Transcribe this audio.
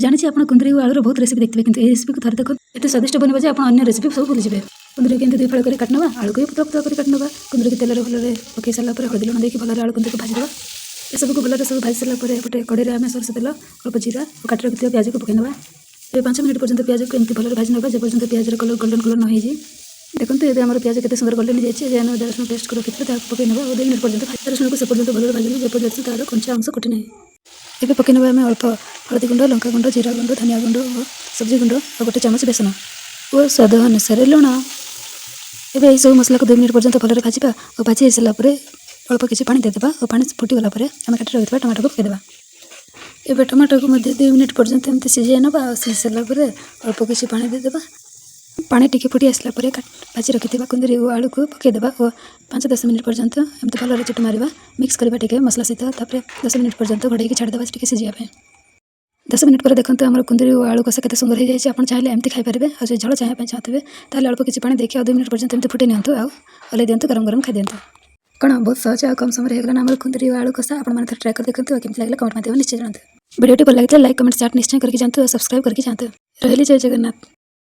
जानी आप कुंदरी आलूर बहुत रेसिपी देखते किंतु रेसिपी को थोड़े देखो एत स्वादिष्ट बनवा जे आप अन्य रेसिपी सब भूलिजे। कुंदरी के दुई फाड़ कर काटना आलू को पतला पतला कर काटना कुंदरी को तेल भल पकई सारा हल्दी लुण देकर भल आलू कुंदरी को भाजीदेवा ये सबको भल सब भाजी सारापर गोटे कड़े आम सरस तेल अल्प जीरा और काट रखी प्याज को पकईना 5 मिनट पर्यंत प्याज को एमती भल भाजी ना जब प्याज कलर गोल्डन कलर न हो देखो ये आम प्याज के सुंदर गोल्डन जाइए अदा रसुण पेस्ट को रखी पकईना और 2 मिनट पर्यंत रसुण को से पर्यंत भल भाजी जब पर्यंत तार कंचा अंश कटि ना ये पकईना आम अल्प हल्दी गुंड लंका गुंड जीरा गुंड धनिया गुंड और सब्जी गुंड और गोटे चामच बेसन और स्वाद अनुसार लुण एवं यही सब मसला को 2 मिनट पर्यंत भल भाजा और भाजी सारापर अल्प किसी पानी देदेबा और पानी फुटीगला आम काटी रखा टमाटो को पकईदेवा एवं टमाटो को 2 मिनट पर्यंत एमती सिझाई ना सिझ सारापर अल्प किसी पानी देदेबा पानी टिके फुटी आसला भाजी रखी कुंदरी और आलू को पकईदेवा और 5-10 मिनट पर्यंत एमती भल चिट मारिबा मिक्स करवा टे मसला सहित 10 मिनट पर्यंत घोड़े छाड़देवा टे सिझापे 10 मिनट पर देखते आम कुंदरी और आलू कषा केते सुंदर हो जाए आप चाहिए एमती खाईपारे और झल चाहिए चाहते हैं अल्प किसी पानी देखिए 2 मिनट पर्यंत एमती फुटे नियंतु आल्हे दिंतु गरम गरम खाई दिंतु कौन बहुत सहज और कम समय होगा आम कुंदरी और आलू कषा आप ट्राए कर देखते केमती लगे कमेंट माध्यम निश्चय जानते वीडियो भल लगे लाइक कमेंट स्टार्ट निश्चय करके जानते और सब्सक्राइब करके जानते रही जय जगन्नाथ।